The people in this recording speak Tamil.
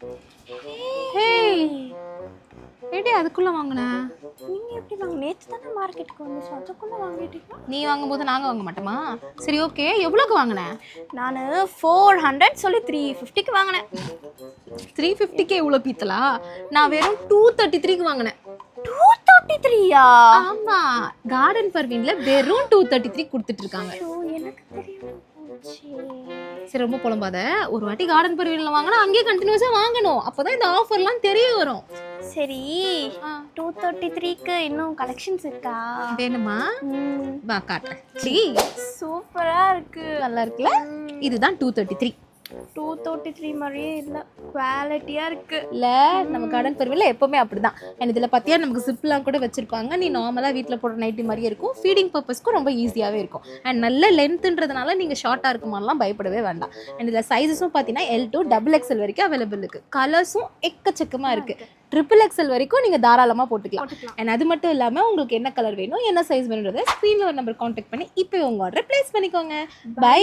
ஹேய், ஏடி அதுக்குள்ள வாங்கின? நீங்கள் எப்படி வாங்க? நேற்று தானே மார்க்கெட்டுக்கு வந்துச்சு, அதுக்குள்ளே வாங்கிட்டீங்களா? நீ வாங்கும்போது நாங்க வாங்க மாட்டோமா? சரி ஓகே, எவ்வளோக்கு வாங்கின? நான் 400 சொல்லி 350க்கு வாங்கினேன். 350க்கே இவ்வளோ பீத்தலா? நான் வெறும் 233க்கு வாங்கினேன். 233யா? ஆமா, கார்டன் பர்வீன்ல வெறும் 233 கொடுத்துட்டு இருக்காங்க. ஐயோ, எனக்கு தெரியாம போச்சு. சரி ரொம்ப புலம்பாத. ஒரு வாட்டி கார்டன் பர்வீன்ல வாங்கினா அங்கேயே கண்டினியூஸா வாங்கணும், அப்போதான் இந்த ஆஃபர்லாம் தெரிய வரும். சரி, 233க்கு இன்னும் கலெக்ஷன்ஸ் இருக்கா? வேணுமா? வா காட்டுறேன். சூப்பரா இருக்கு. நல்லா இருக்குல்ல? இதுதான் 233. 233 மாதிரியே இல்லை, குவாலிட்டியா இருக்கு. இல்ல, நம்ம கார்டன் பர்வீன்ல எப்பவுமே அப்படிதான். அண்ட் இதுல பாத்தியா நமக்கு சிப்லாம் கூட வச்சிருப்பாங்க. நீ நார்மலா வீட்ல போடுற நைட்டி மாதிரியே இருக்கும். ஃபீடிங் பர்பஸ்க்கும் ரொம்ப ஈஸியாவே இருக்கும். அண்ட் நல்ல லென்த்ன்றதுனால நீங்க ஷார்ட்டா இருக்குமாலாம் பயப்படவே வேண்டாம். அண்ட் இதுல சைஸஸும் பாத்தீங்கன்னா L2 XXL வரைக்கும் அவைலபிள் இருக்கு. கலர்ஸும் எக்கச்சக்கமா இருக்கு. XXL வரைக்கும் நீங்க தாராளமா போட்டுக்கலாம். அண்ட் அது மட்டும் இல்லாம உங்களுக்கு என்ன கலர் வேணும், என்ன சைஸ் வேணும்ன்றதை ஸ்க்ரீன்ல ஒரு நம்பர் கான்டாக்ட் பண்ணி இப்போ உங்க ஆர்டரை பிளேஸ் பண்ணிக்கோங்க. பை.